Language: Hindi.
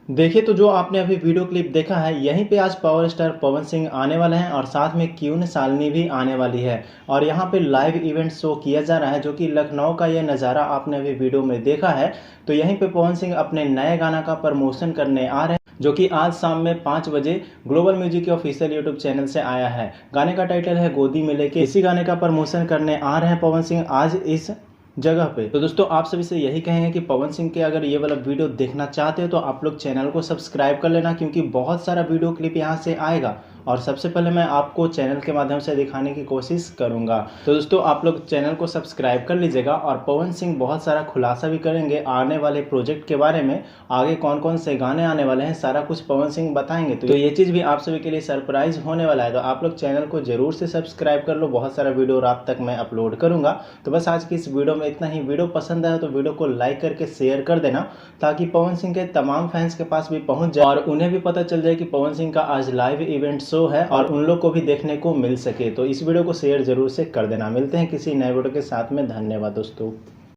देखिए, तो जो आपने अभी वीडियो क्लिप देखा है, यहीं पे आज पावर स्टार पवन सिंह आने वाले हैं और साथ में क्यून शालिनी भी आने वाली है और यहाँ पे लाइव इवेंट शो किया जा रहा है, जो कि लखनऊ का ये नज़ारा आपने अभी वीडियो में देखा है। तो यहीं पे पवन सिंह अपने नए गाना का प्रमोशन करने आ रहे हैं, जो कि आज शाम में 5 बजे ग्लोबल म्यूजिक के ऑफिशियल यूट्यूब चैनल से आया है। गाने का टाइटल है गोदी में लेके। इसी गाने का प्रमोशन करने आ रहे हैं पवन सिंह आज इस जगह पे। तो दोस्तों, आप सभी से यही कहेंगे कि पवन सिंह के अगर ये वाला वीडियो देखना चाहते हो तो आप लोग चैनल को सब्सक्राइब कर लेना, क्योंकि बहुत सारा वीडियो क्लिप यहाँ से आएगा और सबसे पहले मैं आपको चैनल के माध्यम से दिखाने की कोशिश करूंगा। तो दोस्तों, आप लोग चैनल को सब्सक्राइब कर लीजिएगा और पवन सिंह बहुत सारा खुलासा भी करेंगे आने वाले प्रोजेक्ट के बारे में। आगे कौन कौन से गाने आने वाले हैं, सारा कुछ पवन सिंह बताएंगे। तो ये चीज़ भी आप सभी के लिए सरप्राइज होने वाला है। तो आप लोग चैनल को जरूर से सब्सक्राइब कर लो, बहुत सारा वीडियो रात तक मैं अपलोड करूंगा। तो बस आज की इस वीडियो में इतना ही। वीडियो पसंद आया तो वीडियो को लाइक करके शेयर कर देना, ताकि पवन सिंह के तमाम फैंस के पास भी पहुंच जाए और उन्हें भी पता चल जाए कि पवन सिंह का आज लाइव इवेंट शो है और उन लोग को भी देखने को मिल सके। तो इस वीडियो को शेयर जरूर से कर देना। मिलते हैं किसी नए वीडियो के साथ में। धन्यवाद दोस्तों।